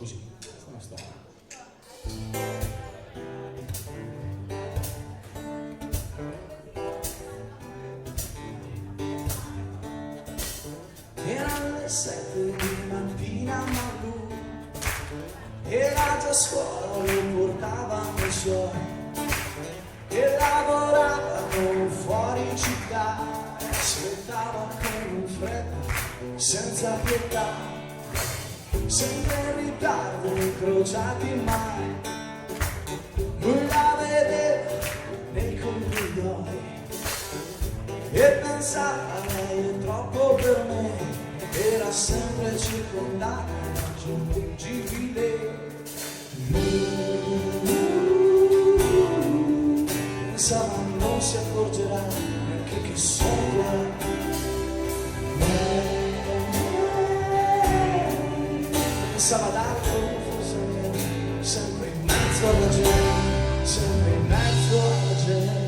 così, questa è una storia. Erano le 7 di mattina ma lui era già a scuola, lo portavano i suoi e lavoravano fuori città e aspettava con un freddo senza pietà, sempre in ritardo, incrociati mai, lui la vedeva nei corridoi e pensava lei è troppo per me, era sempre circondata da giungibile. Pensava non si accorgerà neanche che sono qua. Pensava d'altro, forse sempre in mezzo alla gente, sempre in mezzo alla gente.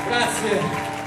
Grazie.